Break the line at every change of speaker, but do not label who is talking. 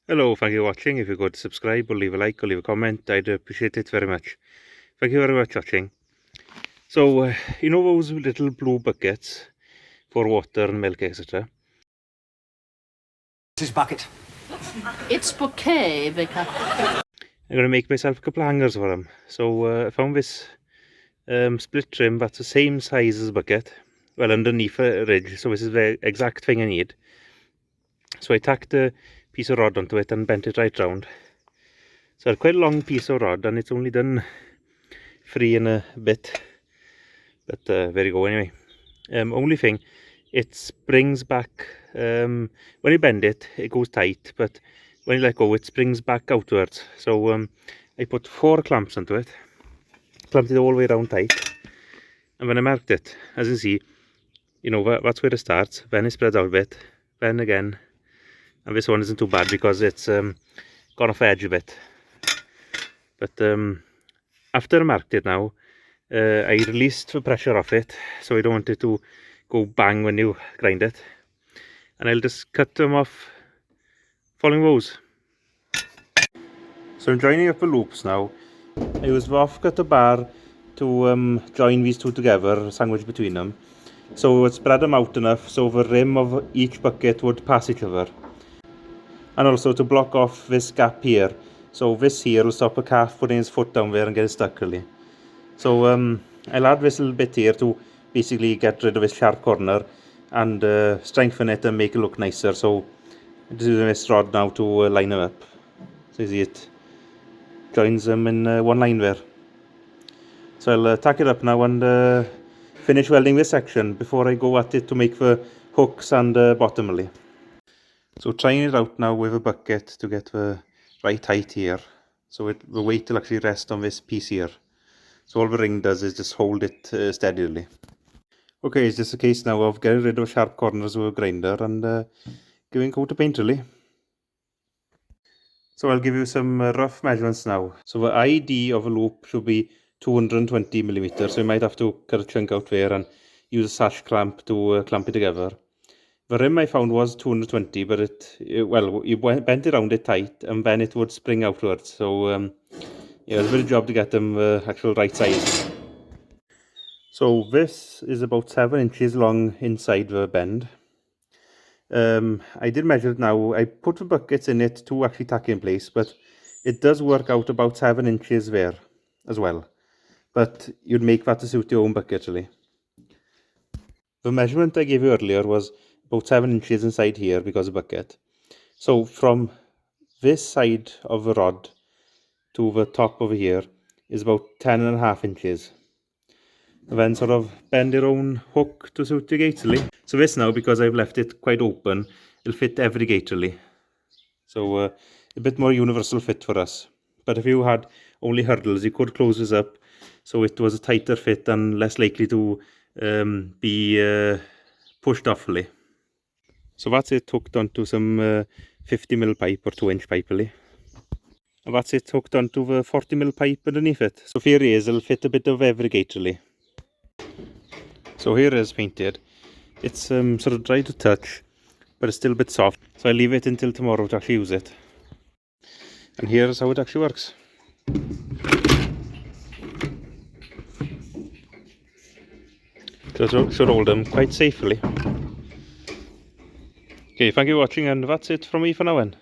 Hello, thank you for watching. If you could subscribe or leave a like or leave a comment, I'd appreciate it very much. Thank you very much for watching. So, you know those little blue buckets for water and milk, etc.?
This is bucket.
It's bouquet, Vicar.
I'm going to make myself a couple of hangers for them. So, I found this split trim that's the same size as a bucket. Well, underneath a ridge, so this is the exact thing I need. So I tacked a piece of rod onto it and bent it right round. So quite a long piece of rod, and it's only done 3 and a bit. But there you go anyway. Only thing, it springs back. When you bend it, it goes tight, but when you let go, it springs back outwards. So I put 4 clamps onto it, clamped it all the way around tight, and when I marked it, as you see, you know, that's where it starts. Then it spreads out a bit, then again, and this one isn't too bad because it's gone off the edge a bit. But after I marked it now, I released the pressure off it, so I don't want it to go bang when you grind it. And I'll just cut them off following those. So I'm joining up the loops now. I used the off-cutter bar to join these two together, sandwich between them. So I spread them out enough so the rim of each bucket would pass each other. And also to block off this gap here. So this here will stop a calf putting his foot down there and get it stuck really. So I'll add this little bit here to basically get rid of this sharp corner and strengthen it and make it look nicer. So I'm just using this rod now to line them up. So you see it joins them in one line there. So I'll tack it up now and finish welding this section before I go at it to make the hooks and bottom really. So trying it out now with a bucket to get the right height here. So the weight will actually rest on this piece here. So all the ring does is just hold it steadily. Okay, it's just a case now of getting rid of sharp corners with a grinder and giving coat of paint really. So I'll give you some rough measurements now. So the ID of a loop should be 220 millimeters. So you might have to cut a chunk out there and use a sash clamp to clamp it together. The rim I found was 220, but well, you bent it around it tight and then it would spring outwards. So yeah, it's a bit of a job to get them actual right size. So this is about 7 inches long inside the bend. I did measure it now. I put the buckets in it to actually tack in place, but it does work out about 7 inches there as well. But you'd make that to suit your own bucket really. The measurement I gave you earlier was about 7 inches inside here because of the bucket. So from this side of the rod to the top over here is about 10.5 inches. And then sort of bend your own hook to suit your gates really. So this now, because I've left it quite open, it'll fit every gate really. So a bit more universal fit for us. But if you had only hurdles, you could close this up so it was a tighter fit and less likely to be pushed off really. So that's it hooked onto some 50mm pipe or 2-inch pipe really. And that's it hooked onto the 40mm pipe underneath it. So here it is, it'll fit a bit of every gate really. So here it is painted. It's sort of dry to touch, but it's still a bit soft. So I'll leave it until tomorrow to actually use it. And here's how it actually works. So it should hold them quite safely. Okay, thank you for watching, and that's it from me for now then.